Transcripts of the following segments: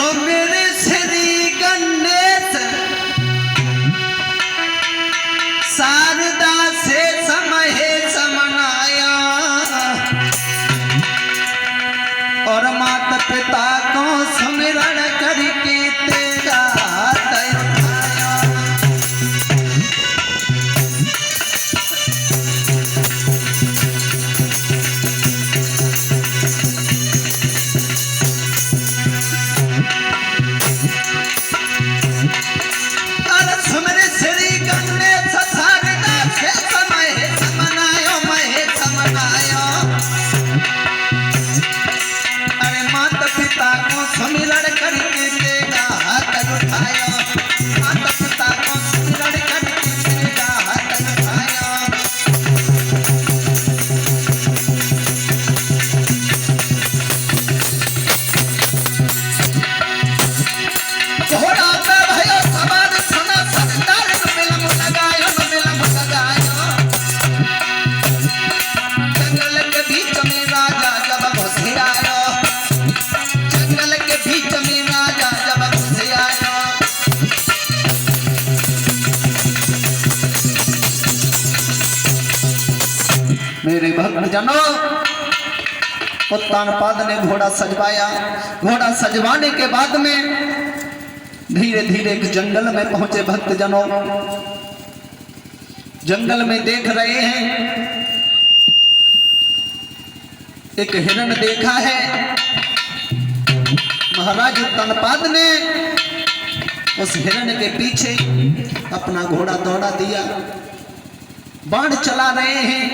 मेरे श्री गणेश शारदा से समय समनाया और माता पिता को स्मरण करके तेरा दया उठाया। मेरे श्री गणेश शारदा से समय समनायो महे समनायो। अरे माता पिता को स्मरण करके तेरा हाथ उठाया। माता पिता को स्मरण करके तेरा हाथ उठाया। घोड़ा पे भयो सवार सुना सरदार मिलम लगायो मिलम लगायो। जंगल के बीच में राजा जब घुस आयो। जंगल के बीच में राजा जब घुस आयो। मेरे भक्तजनों, उत्तानपाद ने घोड़ा सजवाया। घोड़ा सजवाने के बाद में धीरे धीरे एक जंगल में पहुंचे भक्तजनों। जंगल में देख रहे हैं एक हिरण देखा है। महाराज उत्तानपाद ने उस हिरण के पीछे अपना घोड़ा दौड़ा दिया। बाण चला रहे हैं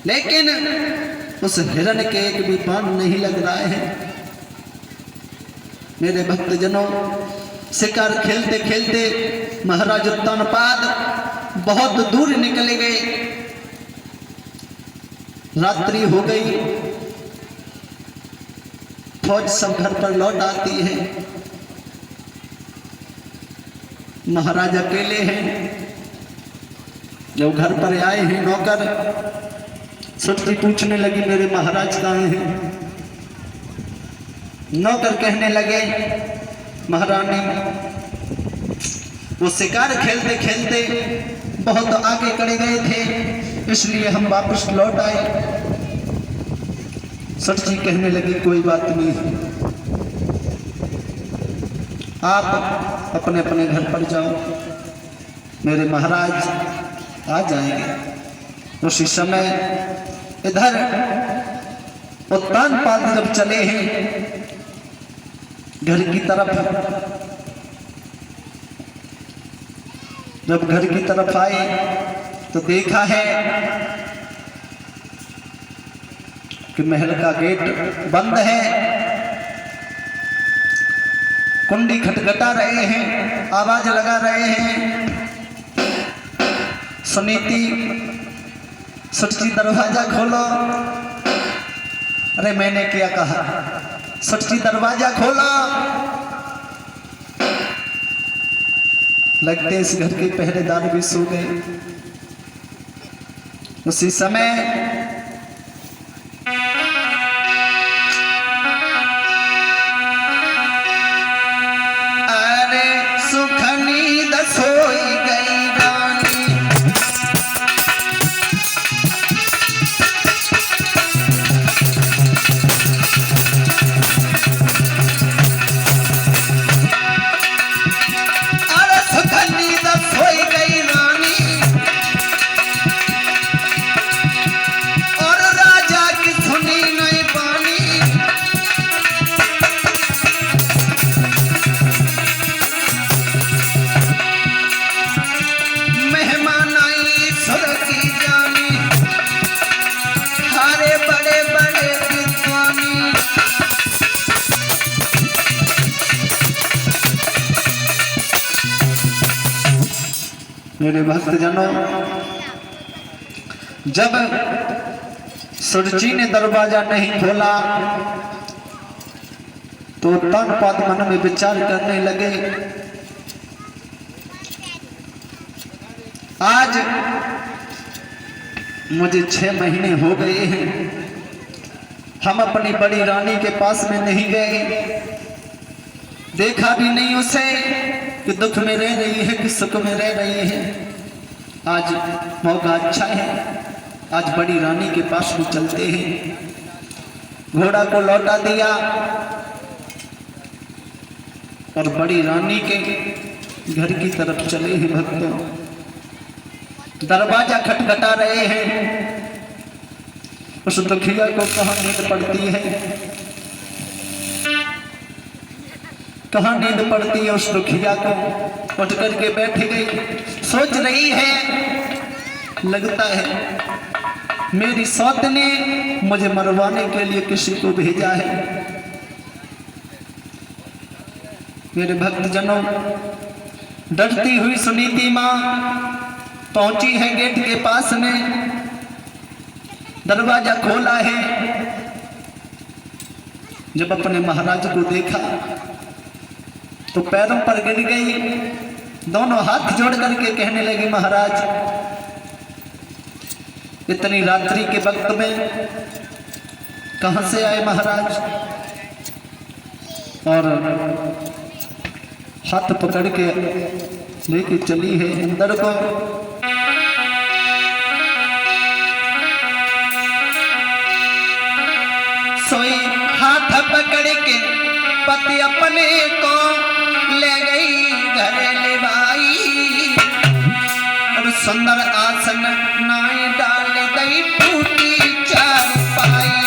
लेकिन उस हिरण के एक भी बाण नहीं लग रहा है। मेरे भक्तजनों, शिकार खेलते खेलते महाराज उत्तानपाद बहुत दूर निकले गए। रात्रि हो गई। फौज सब घर पर लौट आती है। महाराज अकेले हैं। जब घर पर आए हैं नौकर सच्ची पूछने लगी मेरे महाराज कहाँ हैं। नौकर कहने लगे महारानी वो शिकार खेलते खेलते बहुत आगे चले गए थे इसलिए हम वापस लौट आए। सच्ची कहने लगी कोई बात नहीं, आप अपने अपने घर पर जाओ, मेरे महाराज आ जाएंगे। उसी समय इधर उत्तानपाद जब चले हैं घर की तरफ, जब घर की तरफ आए तो देखा है कि महल का गेट बंद है। कुंडी खटखटा रहे हैं, आवाज लगा रहे हैं। सुनीति सच्ची दरवाजा खोलो। अरे मैंने क्या कहा, सच्ची दरवाजा खोलो। लगते इस घर के पहरेदार भी सो गए। उसी समय अरे सुख नींद सोई गई रानी। मेरे भक्तजनों, जब सुरजी ने दरवाजा नहीं खोला तो उत्तानपाद मन में विचार करने लगे, आज मुझे 6 महीने हो गए हैं, हम अपनी बड़ी रानी के पास में नहीं गए। देखा भी नहीं उसे कि दुख में रह रही है कि सुख में रह रही है। आज मौका अच्छा है, आज बड़ी रानी के पास भी चलते हैं। घोड़ा को लौटा दिया और बड़ी रानी के घर की तरफ चले हैं भक्तों। दरवाजा खटखटा रहे हैं। उस दुखिया को कहाँ नींद पड़ती है, कहाँ नींद पड़ती है उस दुखिया को। उठ करके बैठ गई, सोच रही है, लगता है मेरी सौत ने मुझे मरवाने के लिए किसी को भेजा है। मेरे भक्तजनों, डरती हुई सुनीति माँ पहुंची है गेट के पास में। दरवाजा खोला है। जब अपने महाराज को देखा तो पैरों पर गिर गई, दोनों हाथ जोड़ करके कहने लगी, महाराज इतनी रात्रि के वक्त में कहां से आए महाराज? और हाथ पकड़ के लेके चली है अंदर को। सोई हाथ पकड़ के पति अपने को ले गई घर ले भाई। और सुंदर आसन नाई डाल गई, टूटी चारपाई।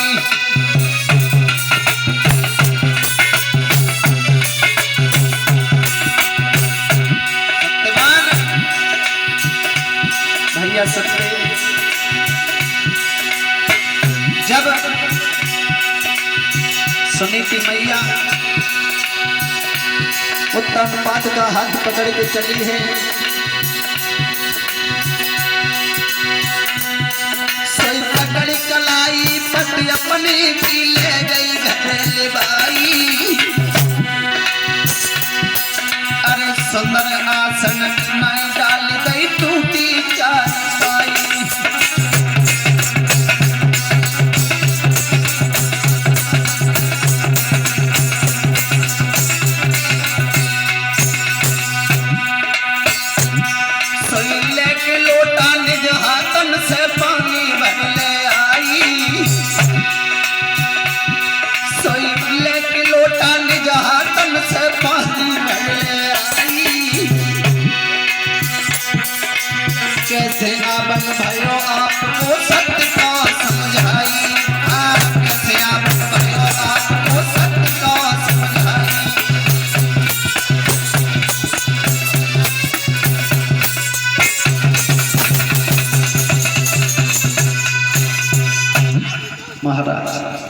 सत्यवान भैया सत्य, जब सुनीति मैया उत्तम पाद का हाथ पकड़ के चली है। सोई पकड़ कलाई पति अपने की ले गई घर ले बाई। अरे सुंदर आसन नाई डाल गई, टूटी चारपाई। से पानी भर ले आई। सोई लेके लोटा निज हाथन से पानी भर ले आई। कैसे आवन भयो आपको सत्य का समझाई। कैसे आवन भयो आपको सत्य का समझाई। महाराज